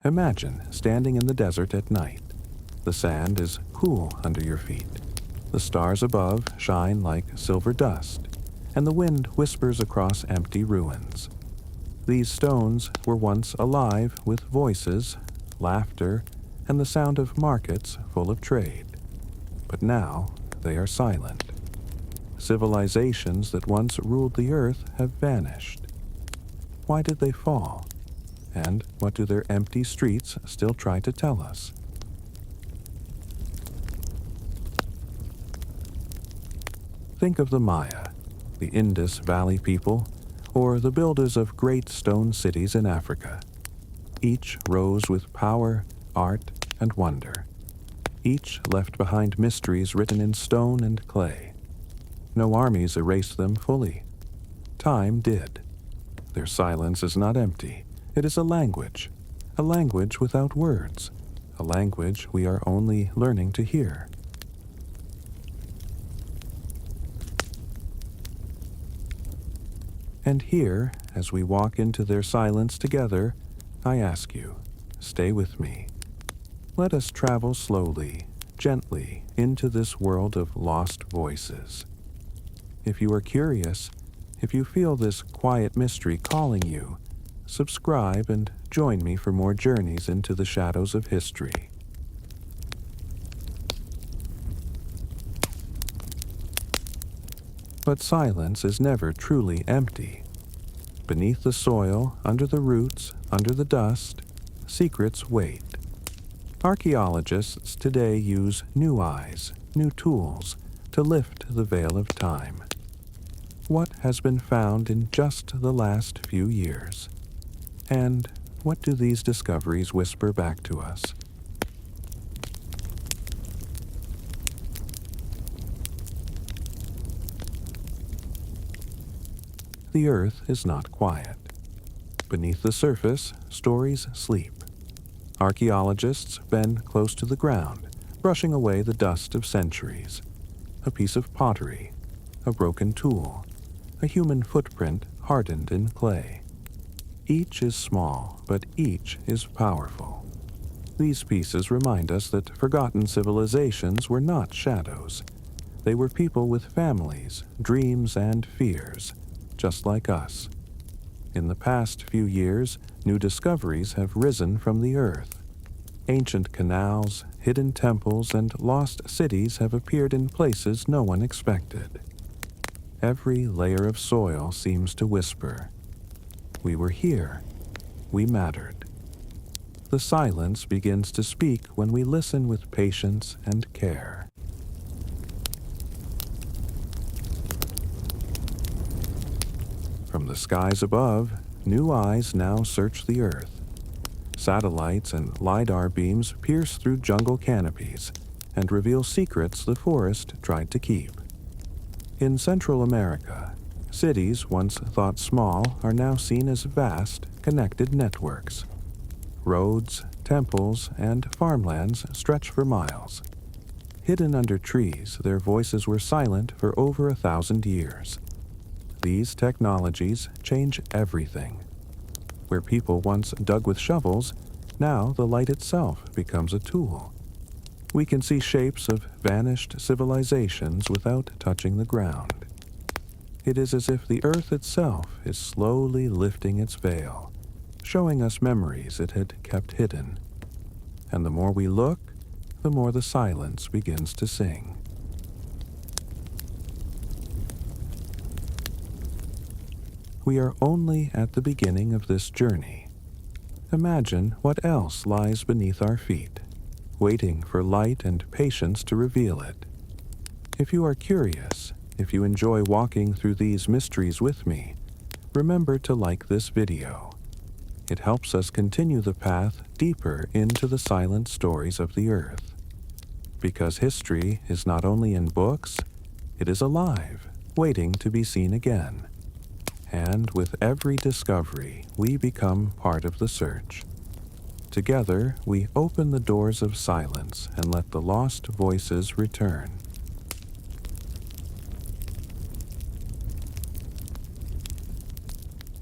Imagine standing in the desert at night. The sand is cool under your feet. The stars above shine like silver dust, and the wind whispers across empty ruins. These stones were once alive with voices, laughter, and the sound of markets full of trade. But now they are silent. Civilizations that once ruled the earth have vanished. Why did they fall? And what do their empty streets still try to tell us? Think of the Maya, the Indus Valley people, or the builders of great stone cities in Africa. Each rose with power, art, and wonder. Each left behind mysteries written in stone and clay. No armies erased them fully. Time did. Their silence is not empty. It is a language without words, a language we are only learning to hear. And here, as we walk into their silence together, I ask you, stay with me. Let us travel slowly, gently, into this world of lost voices. If you are curious, if you feel this quiet mystery calling you, subscribe and join me for more journeys into the shadows of history. But silence is never truly empty. Beneath the soil, under the roots, under the dust, secrets wait. Archaeologists today use new eyes, new tools, to lift the veil of time. What has been found in just the last few years? And what do these discoveries whisper back to us? The earth is not quiet. Beneath the surface, stories sleep. Archaeologists bend close to the ground, brushing away the dust of centuries. A piece of pottery, a broken tool, a human footprint hardened in clay. Each is small, but each is powerful. These pieces remind us that forgotten civilizations were not shadows. They were people with families, dreams, and fears, just like us. In the past few years, new discoveries have risen from the earth. Ancient canals, hidden temples, and lost cities have appeared in places no one expected. Every layer of soil seems to whisper, "We were here. We mattered." The silence begins to speak when we listen with patience and care. From the skies above, new eyes now search the earth. Satellites and Lidar beams pierce through jungle canopies and reveal secrets the forest tried to keep. In Central America, cities once thought small are now seen as vast, connected networks. Roads, temples, and farmlands stretch for miles. Hidden under trees, their voices were silent for over 1,000 years. These technologies change everything. Where people once dug with shovels, now the light itself becomes a tool. We can see shapes of vanished civilizations without touching the ground. It is as if the earth itself is slowly lifting its veil, showing us memories it had kept hidden. And the more we look, the more the silence begins to sing. We are only at the beginning of this journey. Imagine what else lies beneath our feet, waiting for light and patience to reveal it. If you are curious, if you enjoy walking through these mysteries with me, remember to like this video. It helps us continue the path deeper into the silent stories of the earth. Because history is not only in books, it is alive, waiting to be seen again. And with every discovery, we become part of the search. Together, we open the doors of silence and let the lost voices return.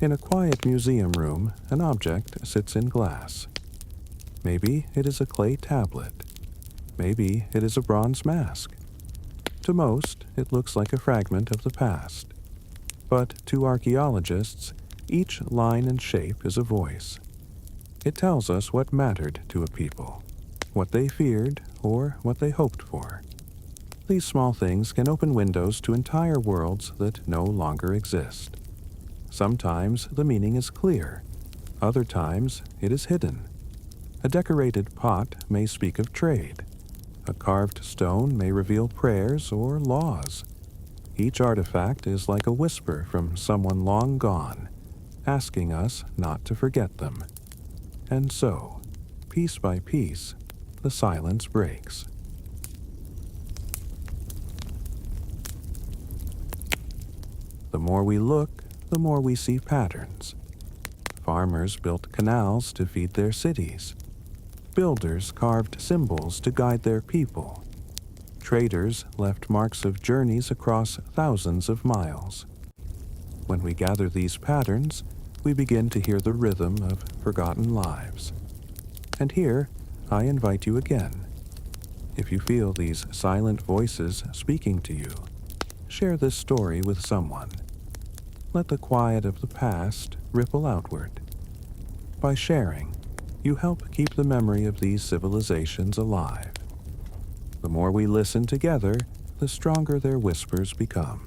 In a quiet museum room, an object sits in glass. Maybe it is a clay tablet. Maybe it is a bronze mask. To most, it looks like a fragment of the past. But to archaeologists, each line and shape is a voice. It tells us what mattered to a people, what they feared or what they hoped for. These small things can open windows to entire worlds that no longer exist. Sometimes the meaning is clear. Other times it is hidden. A decorated pot may speak of trade. A carved stone may reveal prayers or laws. Each artifact is like a whisper from someone long gone, asking us not to forget them. And so, piece by piece, the silence breaks. The more we look, the more we see patterns. Farmers built canals to feed their cities. Builders carved symbols to guide their people. Traders left marks of journeys across thousands of miles. When we gather these patterns, we begin to hear the rhythm of forgotten lives. And here, I invite you again. If you feel these silent voices speaking to you, share this story with someone. Let the quiet of the past ripple outward. By sharing, you help keep the memory of these civilizations alive. The more we listen together, the stronger their whispers become.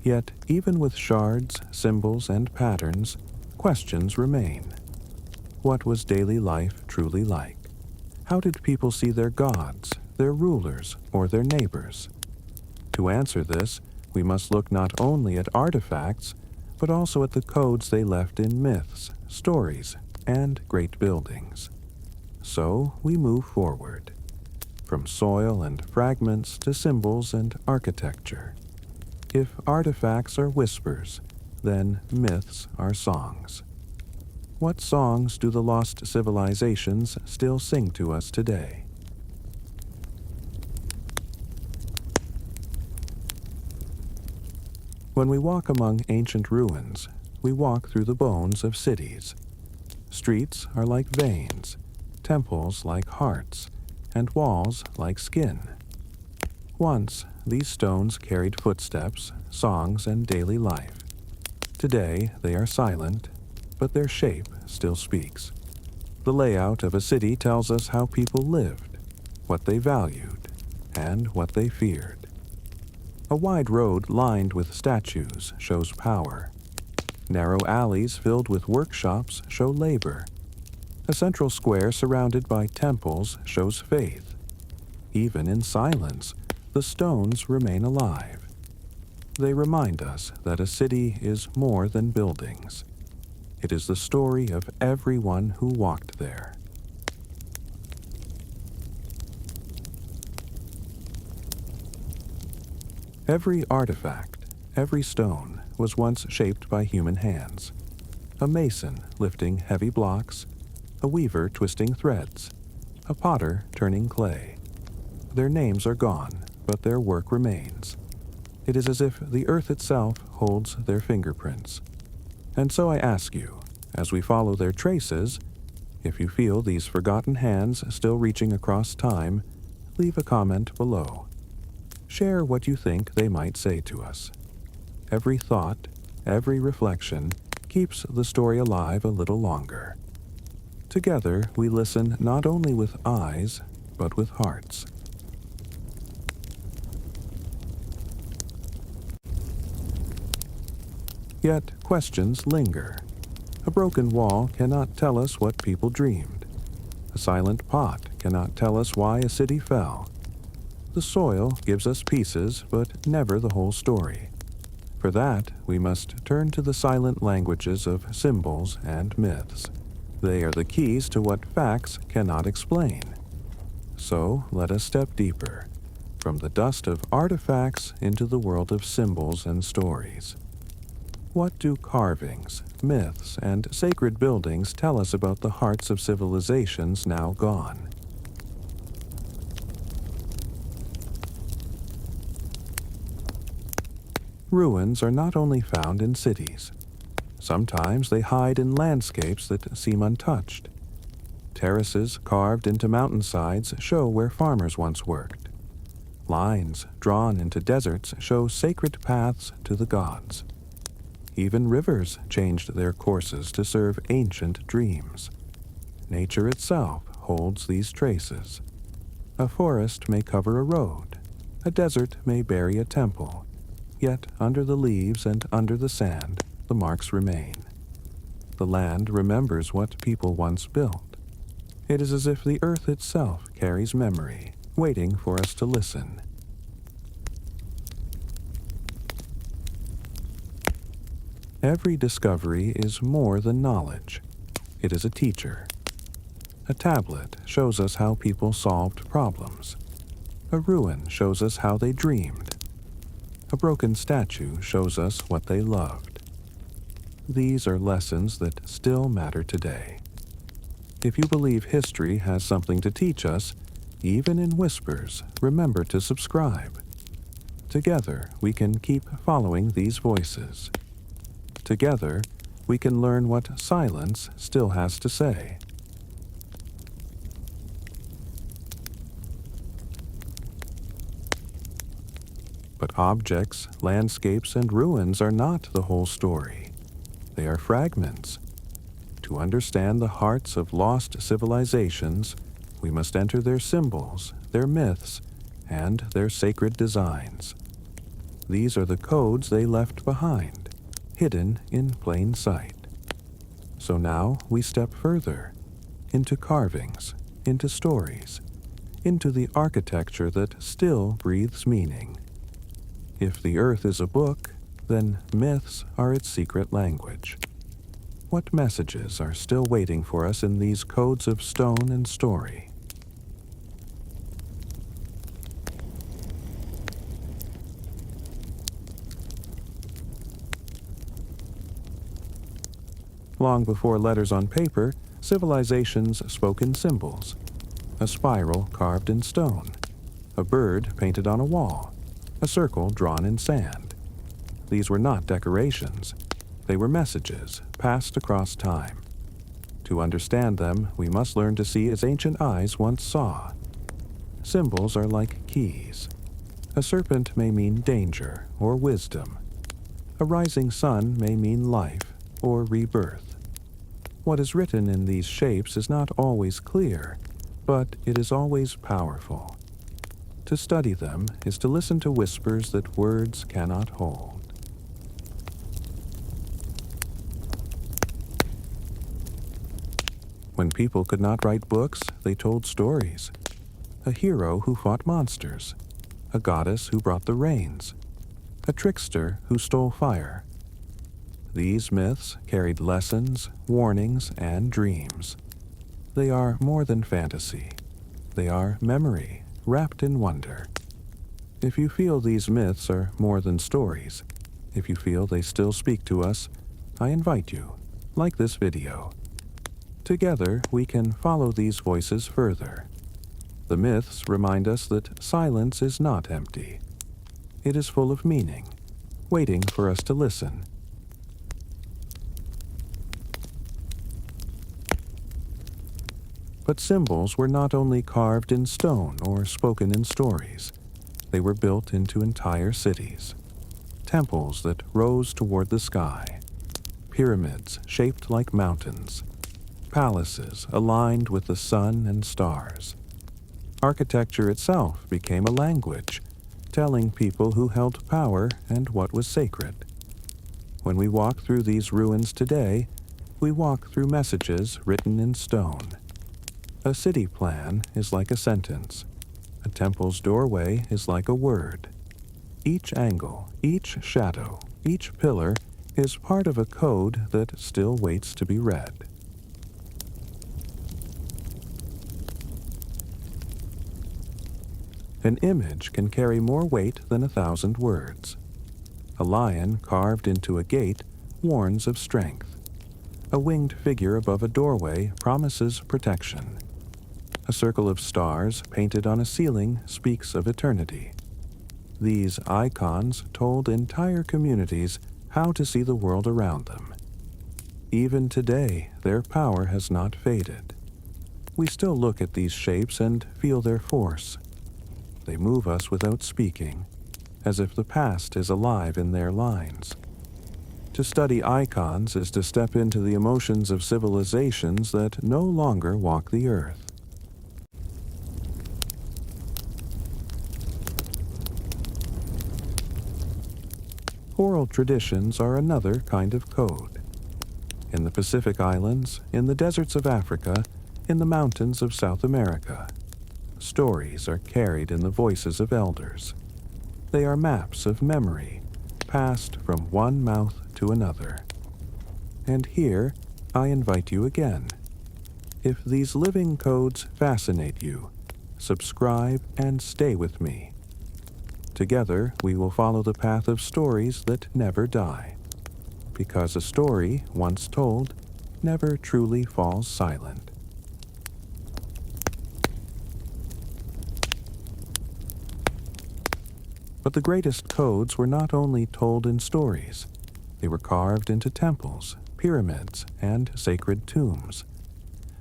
Yet, even with shards, symbols, and patterns, questions remain. What was daily life truly like? How did people see their gods, their rulers, or their neighbors? To answer this, we must look not only at artifacts, but also at the codes they left in myths, stories, and great buildings. So we move forward, from soil and fragments to symbols and architecture. If artifacts are whispers, then myths are songs. What songs do the lost civilizations still sing to us today? When we walk among ancient ruins, we walk through the bones of cities. Streets are like veins, temples like hearts, and walls like skin. Once, these stones carried footsteps, songs, and daily life. Today, they are silent, but their shape still speaks. The layout of a city tells us how people lived, what they valued, and what they feared. A wide road lined with statues shows power. Narrow alleys filled with workshops show labor. A central square surrounded by temples shows faith. Even in silence, the stones remain alive. They remind us that a city is more than buildings. It is the story of everyone who walked there. Every artifact, every stone, was once shaped by human hands. A mason lifting heavy blocks, a weaver twisting threads, a potter turning clay. Their names are gone, but their work remains. It is as if the earth itself holds their fingerprints. And so I ask you, as we follow their traces, if you feel these forgotten hands still reaching across time, leave a comment below. Share what you think they might say to us. Every thought, every reflection keeps the story alive a little longer. Together, we listen not only with eyes, but with hearts. Yet questions linger. A broken wall cannot tell us what people dreamed. A silent pot cannot tell us why a city fell. The soil gives us pieces, but never the whole story. For that, we must turn to the silent languages of symbols and myths. They are the keys to what facts cannot explain. So let us step deeper, from the dust of artifacts into the world of symbols and stories. What do carvings, myths, and sacred buildings tell us about the hearts of civilizations now gone? Ruins are not only found in cities. Sometimes they hide in landscapes that seem untouched. Terraces carved into mountainsides show where farmers once worked. Lines drawn into deserts show sacred paths to the gods. Even rivers changed their courses to serve ancient dreams. Nature itself holds these traces. A forest may cover a road. A desert may bury a temple. Yet under the leaves and under the sand, the marks remain. The land remembers what people once built. It is as if the earth itself carries memory, waiting for us to listen. Every discovery is more than knowledge. It is a teacher. A tablet shows us how people solved problems. A ruin shows us how they dreamed. A broken statue shows us what they loved. These are lessons that still matter today. If you believe history has something to teach us, even in whispers, remember to subscribe. Together, we can keep following these voices. Together, we can learn what silence still has to say. But objects, landscapes, and ruins are not the whole story. They are fragments. To understand the hearts of lost civilizations, we must enter their symbols, their myths, and their sacred designs. These are the codes they left behind, hidden in plain sight. So now we step further, into carvings, into stories, into the architecture that still breathes meaning. If the earth is a book, then myths are its secret language. What messages are still waiting for us in these codes of stone and story? Long before letters on paper, civilizations spoke in symbols. A spiral carved in stone, a bird painted on a wall, a circle drawn in sand. These were not decorations. They were messages passed across time. To understand them, we must learn to see as ancient eyes once saw. Symbols are like keys. A serpent may mean danger or wisdom. A rising sun may mean life or rebirth. What is written in these shapes is not always clear, but it is always powerful. To study them is to listen to whispers that words cannot hold. When people could not write books, they told stories. A hero who fought monsters, a goddess who brought the rains, a trickster who stole fire. These myths carried lessons, warnings, and dreams. They are more than fantasy. They are memory, wrapped in wonder. If you feel these myths are more than stories, if you feel they still speak to us, I invite you, like this video. Together, we can follow these voices further. The myths remind us that silence is not empty. It is full of meaning, waiting for us to listen. But symbols were not only carved in stone or spoken in stories. They were built into entire cities. Temples that rose toward the sky. Pyramids shaped like mountains. Palaces aligned with the sun and stars. Architecture itself became a language, telling people who held power and what was sacred. When we walk through these ruins today, we walk through messages written in stone. A city plan is like a sentence. A temple's doorway is like a word. Each angle, each shadow, each pillar is part of a code that still waits to be read. An image can carry more weight than 1,000 words. A lion carved into a gate warns of strength. A winged figure above a doorway promises protection. A circle of stars painted on a ceiling speaks of eternity. These icons told entire communities how to see the world around them. Even today, their power has not faded. We still look at these shapes and feel their force. They move us without speaking, as if the past is alive in their lines. To study icons is to step into the emotions of civilizations that no longer walk the earth. Oral traditions are another kind of code. In the Pacific Islands, in the deserts of Africa, in the mountains of South America, stories are carried in the voices of elders. They are maps of memory, passed from one mouth to another. And here, I invite you again. If these living codes fascinate you, subscribe and stay with me. Together, we will follow the path of stories that never die, because a story, once told, never truly falls silent. But the greatest codes were not only told in stories. They were carved into temples, pyramids, and sacred tombs.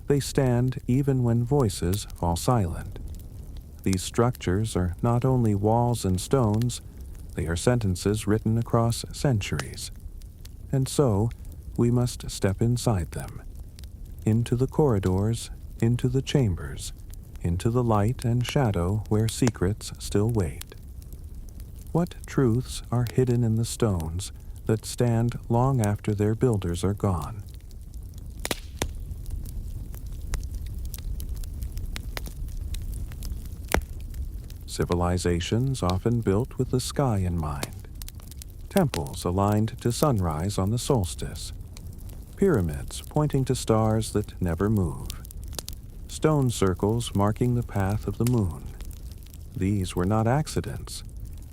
They stand even when voices fall silent. These structures are not only walls and stones, they are sentences written across centuries. And so, we must step inside them, into the corridors, into the chambers, into the light and shadow where secrets still wait. What truths are hidden in the stones that stand long after their builders are gone? Civilizations often built with the sky in mind. Temples aligned to sunrise on the solstice. Pyramids pointing to stars that never move. Stone circles marking the path of the moon. These were not accidents.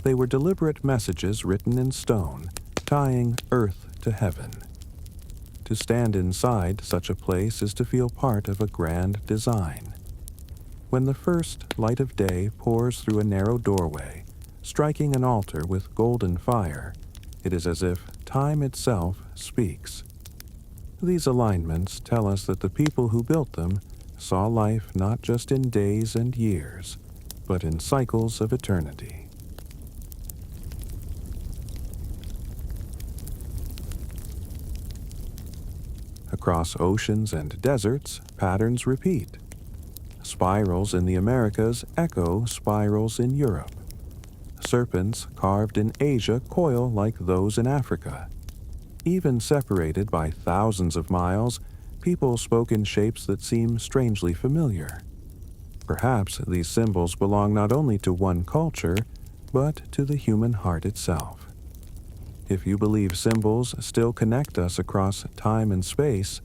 They were deliberate messages written in stone, tying earth to heaven. To stand inside such a place is to feel part of a grand design. When the first light of day pours through a narrow doorway, striking an altar with golden fire, it is as if time itself speaks. These alignments tell us that the people who built them saw life not just in days and years, but in cycles of eternity. Across oceans and deserts, patterns repeat. Spirals in the Americas echo spirals in Europe. Serpents carved in Asia coil like those in Africa. Even separated by thousands of miles, people spoke in shapes that seem strangely familiar. Perhaps these symbols belong not only to one culture, but to the human heart itself. If you believe symbols still connect us across time and space,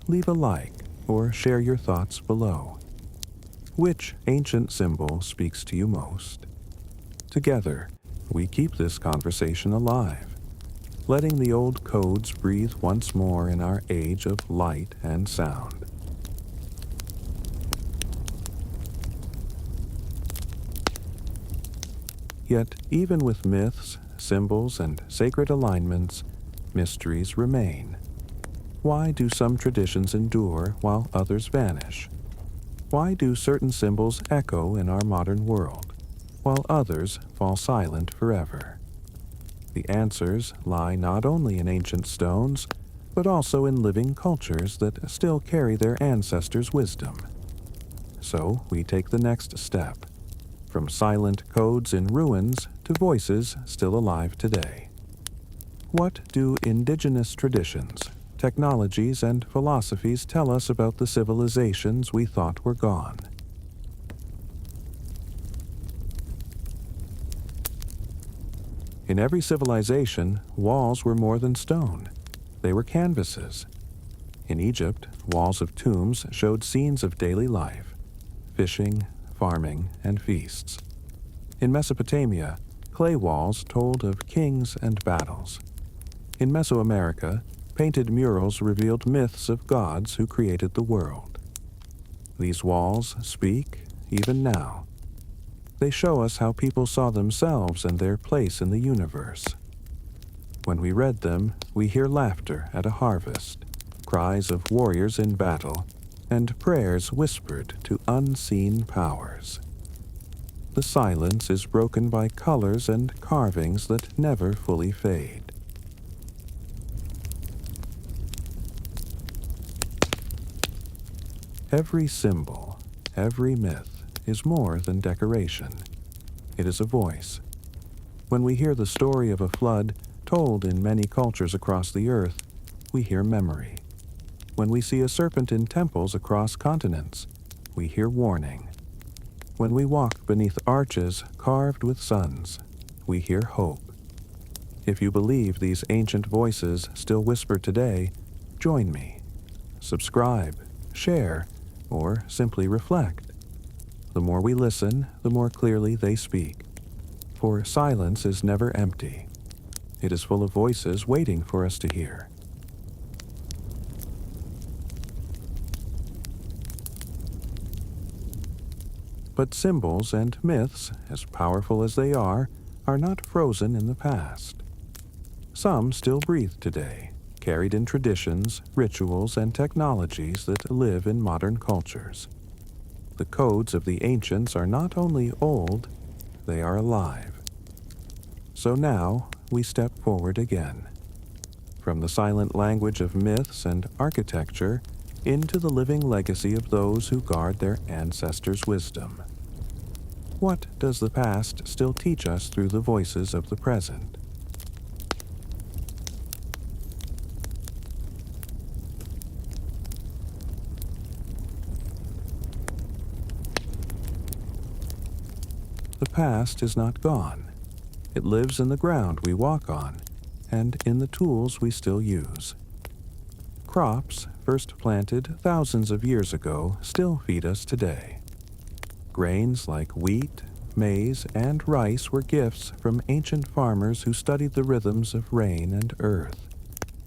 leave a like or share your thoughts below. Which ancient symbol speaks to you most? Together, we keep this conversation alive, letting the old codes breathe once more in our age of light and sound. Yet, even with myths, symbols, and sacred alignments, mysteries remain. Why do some traditions endure while others vanish? Why do certain symbols echo in our modern world, while others fall silent forever? The answers lie not only in ancient stones, but also in living cultures that still carry their ancestors' wisdom. So we take the next step, from silent codes in ruins to voices still alive today. What do indigenous traditions, technologies, and philosophies tell us about the civilizations we thought were gone? In every civilization, walls were more than stone. They were canvases. In Egypt, walls of tombs showed scenes of daily life, fishing, farming, and feasts. In Mesopotamia, clay walls told of kings and battles. In Mesoamerica, painted murals revealed myths of gods who created the world. These walls speak even now. They show us how people saw themselves and their place in the universe. When we read them, we hear laughter at a harvest, cries of warriors in battle, and prayers whispered to unseen powers. The silence is broken by colors and carvings that never fully fade. Every symbol, every myth, is more than decoration. It is a voice. When we hear the story of a flood told in many cultures across the earth, we hear memory. When we see a serpent in temples across continents, we hear warning. When we walk beneath arches carved with suns, we hear hope. If you believe these ancient voices still whisper today, join me. Subscribe, share, or simply reflect. The more we listen, the more clearly they speak. For silence is never empty. It is full of voices waiting for us to hear. But symbols and myths, as powerful as they are not frozen in the past. Some still breathe today, carried in traditions, rituals, and technologies that live in modern cultures. The codes of the ancients are not only old, they are alive. So now we step forward again, from the silent language of myths and architecture into the living legacy of those who guard their ancestors' wisdom. What does the past still teach us through the voices of the present? The past is not gone. It lives in the ground we walk on and in the tools we still use. Crops, first planted thousands of years ago, still feed us today. Grains like wheat, maize, and rice were gifts from ancient farmers who studied the rhythms of rain and earth.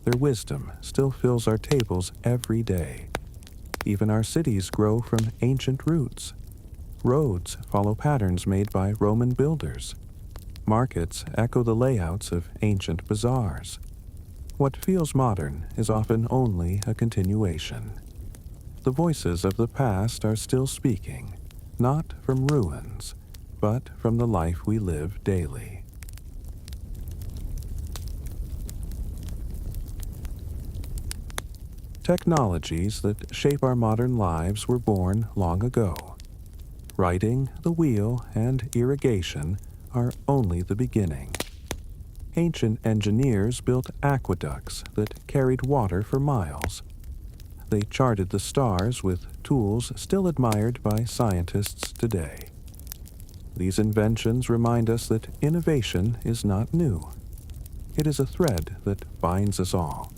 Their wisdom still fills our tables every day. Even our cities grow from ancient roots. Roads follow patterns made by Roman builders. Markets echo the layouts of ancient bazaars. What feels modern is often only a continuation. The voices of the past are still speaking, not from ruins, but from the life we live daily. Technologies that shape our modern lives were born long ago. Writing, the wheel, and irrigation are only the beginning. Ancient engineers built aqueducts that carried water for miles. They charted the stars with tools still admired by scientists today. These inventions remind us that innovation is not new. It is a thread that binds us all.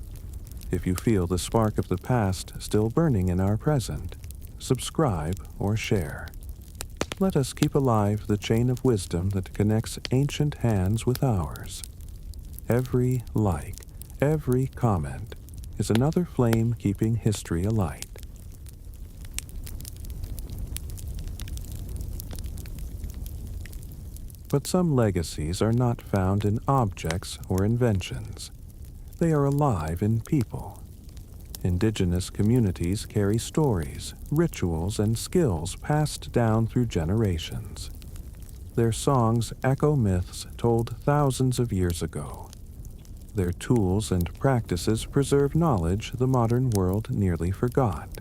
If you feel the spark of the past still burning in our present, subscribe or share. Let us keep alive the chain of wisdom that connects ancient hands with ours. Every like, every comment is another flame keeping history alight. But some legacies are not found in objects or inventions. They are alive in people. Indigenous communities carry stories, rituals, and skills passed down through generations. Their songs echo myths told thousands of years ago. Their tools and practices preserve knowledge the modern world nearly forgot.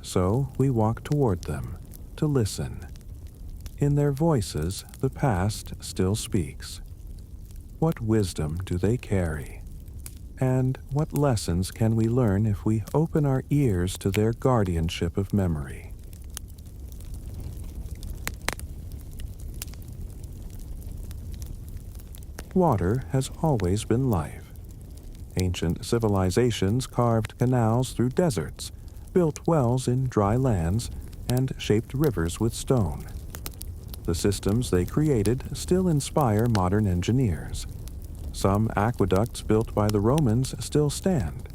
So we walk toward them, to listen. In their voices, the past still speaks. What wisdom do they carry? And what lessons can we learn if we open our ears to their guardianship of memory? Water has always been life. Ancient civilizations carved canals through deserts, built wells in dry lands, and shaped rivers with stone. The systems they created still inspire modern engineers. Some aqueducts built by the Romans still stand.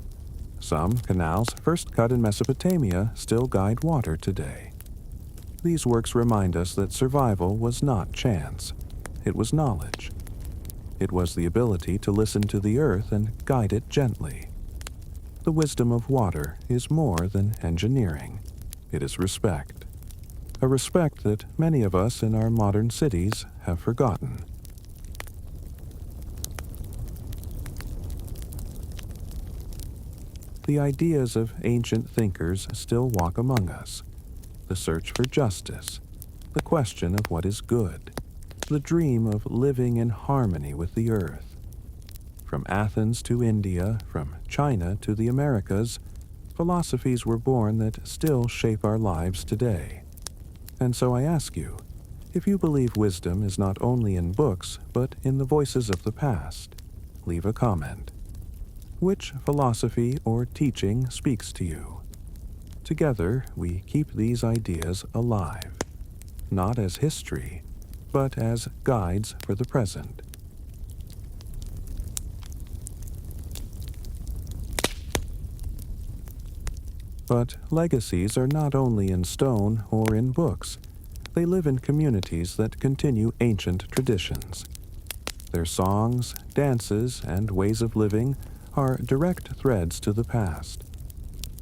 Some canals first cut in Mesopotamia still guide water today. These works remind us that survival was not chance. It was knowledge. It was the ability to listen to the earth and guide it gently. The wisdom of water is more than engineering. It is respect. A respect that many of us in our modern cities have forgotten. The ideas of ancient thinkers still walk among us. The search for justice, the question of what is good, the dream of living in harmony with the earth. From Athens to India, from China to the Americas, philosophies were born that still shape our lives today. And so I ask you, if you believe wisdom is not only in books, but in the voices of the past, leave a comment. Which philosophy or teaching speaks to you? Together, we keep these ideas alive, not as history, but as guides for the present. But legacies are not only in stone or in books. They live in communities that continue ancient traditions. Their songs, dances, and ways of living are direct threads to the past.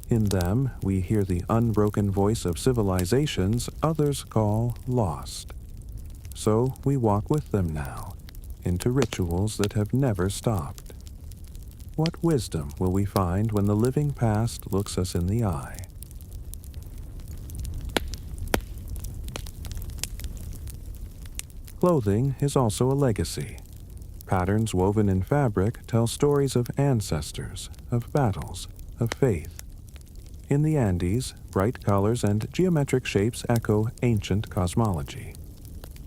In them, we hear the unbroken voice of civilizations others call lost. So we walk with them now, into rituals that have never stopped. What wisdom will we find when the living past looks us in the eye? Clothing is also a legacy. Patterns woven in fabric tell stories of ancestors, of battles, of faith. In the Andes, bright colors and geometric shapes echo ancient cosmology.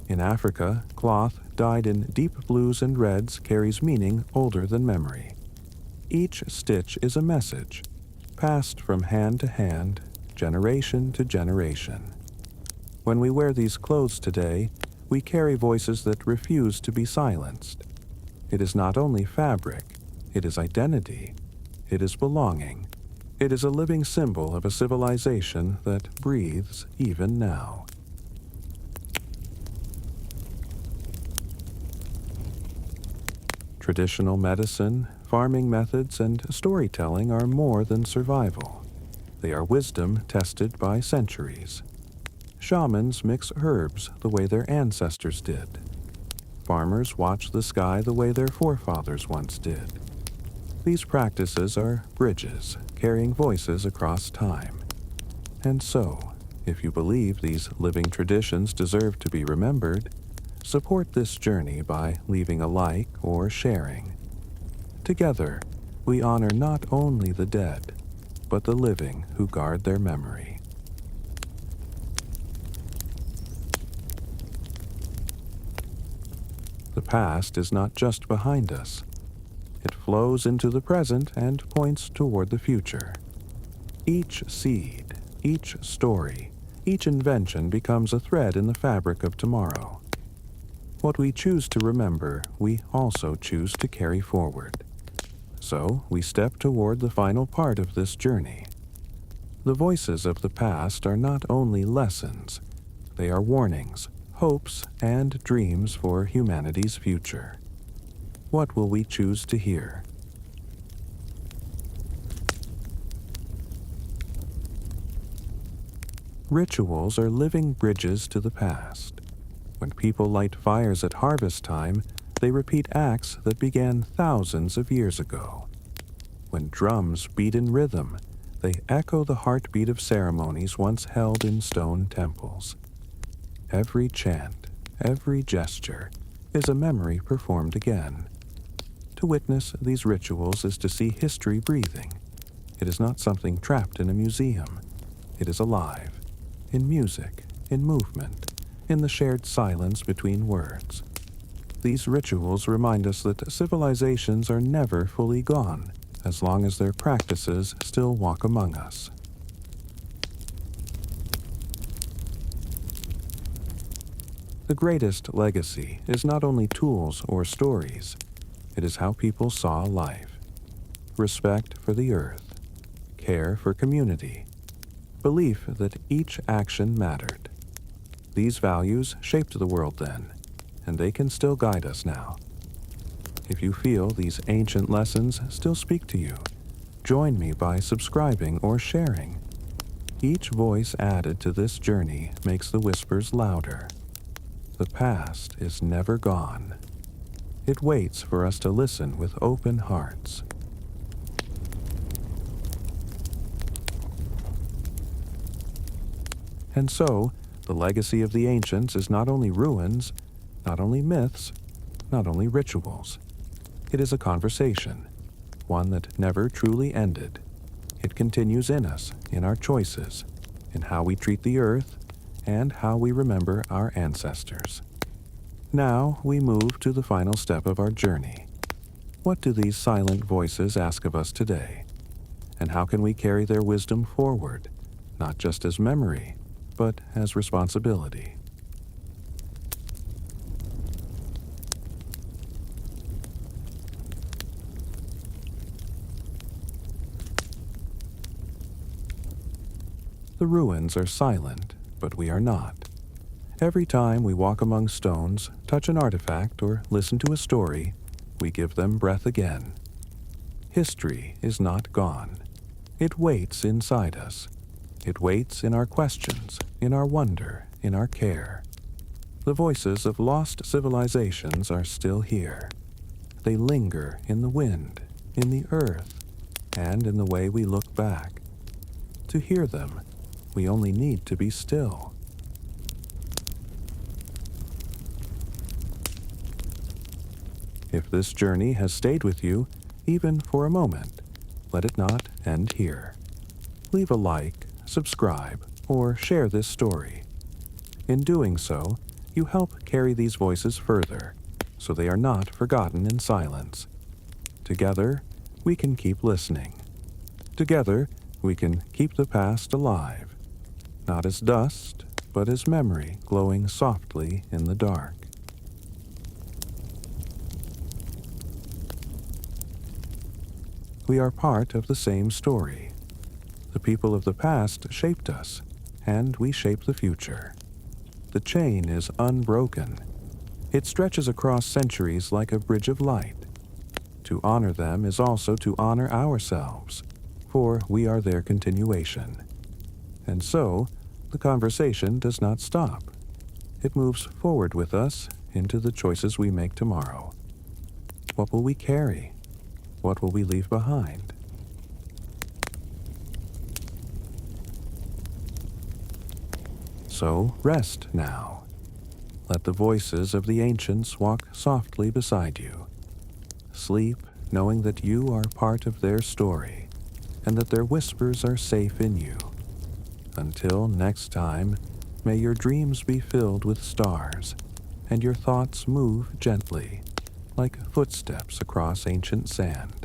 In Africa, cloth dyed in deep blues and reds carries meaning older than memory. Each stitch is a message, passed from hand to hand, generation to generation. When we wear these clothes today, we carry voices that refuse to be silenced. It is not only fabric, it is identity, it is belonging. It is a living symbol of a civilization that breathes even now. Traditional medicine, farming methods, and storytelling are more than survival. They are wisdom tested by centuries. Shamans mix herbs the way their ancestors did. Farmers watch the sky the way their forefathers once did. These practices are bridges, carrying voices across time. And so, if you believe these living traditions deserve to be remembered, support this journey by leaving a like or sharing. Together, we honor not only the dead, but the living who guard their memory. The past is not just behind us. It flows into the present and points toward the future. Each seed, each story, each invention becomes a thread in the fabric of tomorrow. What we choose to remember, we also choose to carry forward. So we step toward the final part of this journey. The voices of the past are not only lessons, they are warnings, hopes, and dreams for humanity's future. What will we choose to hear? Rituals are living bridges to the past. When people light fires at harvest time, they repeat acts that began thousands of years ago. When drums beat in rhythm, they echo the heartbeat of ceremonies once held in stone temples. Every chant, every gesture, is a memory performed again. To witness these rituals is to see history breathing. It is not something trapped in a museum. It is alive, in music, in movement, in the shared silence between words. These rituals remind us that civilizations are never fully gone, as long as their practices still walk among us. The greatest legacy is not only tools or stories, it is how people saw life. Respect for the earth, care for community, belief that each action mattered. These values shaped the world then, and they can still guide us now. If you feel these ancient lessons still speak to you, join me by subscribing or sharing. Each voice added to this journey makes the whispers louder. The past is never gone. It waits for us to listen with open hearts. And so, the legacy of the ancients is not only ruins, not only myths, not only rituals. It is a conversation, one that never truly ended. It continues in us, in our choices, in how we treat the earth, and how we remember our ancestors. Now we move to the final step of our journey. What do these silent voices ask of us today? And how can we carry their wisdom forward, not just as memory, but as responsibility? The ruins are silent, but we are not. Every time we walk among stones, touch an artifact, or listen to a story, we give them breath again. History is not gone. It waits inside us. It waits in our questions, in our wonder, in our care. The voices of lost civilizations are still here. They linger in the wind, in the earth, and in the way we look back. To hear them, we only need to be still. If this journey has stayed with you, even for a moment, let it not end here. Leave a like, subscribe, or share this story. In doing so, you help carry these voices further, so they are not forgotten in silence. Together, we can keep listening. Together, we can keep the past alive. Not as dust, but as memory glowing softly in the dark. We are part of the same story. The people of the past shaped us, and we shape the future. The chain is unbroken. It stretches across centuries like a bridge of light. To honor them is also to honor ourselves, for we are their continuation. And so, the conversation does not stop. It moves forward with us into the choices we make tomorrow. What will we carry? What will we leave behind? So rest now. Let the voices of the ancients walk softly beside you. Sleep knowing that you are part of their story, and that their whispers are safe in you. Until next time, may your dreams be filled with stars, and your thoughts move gently, like footsteps across ancient sand.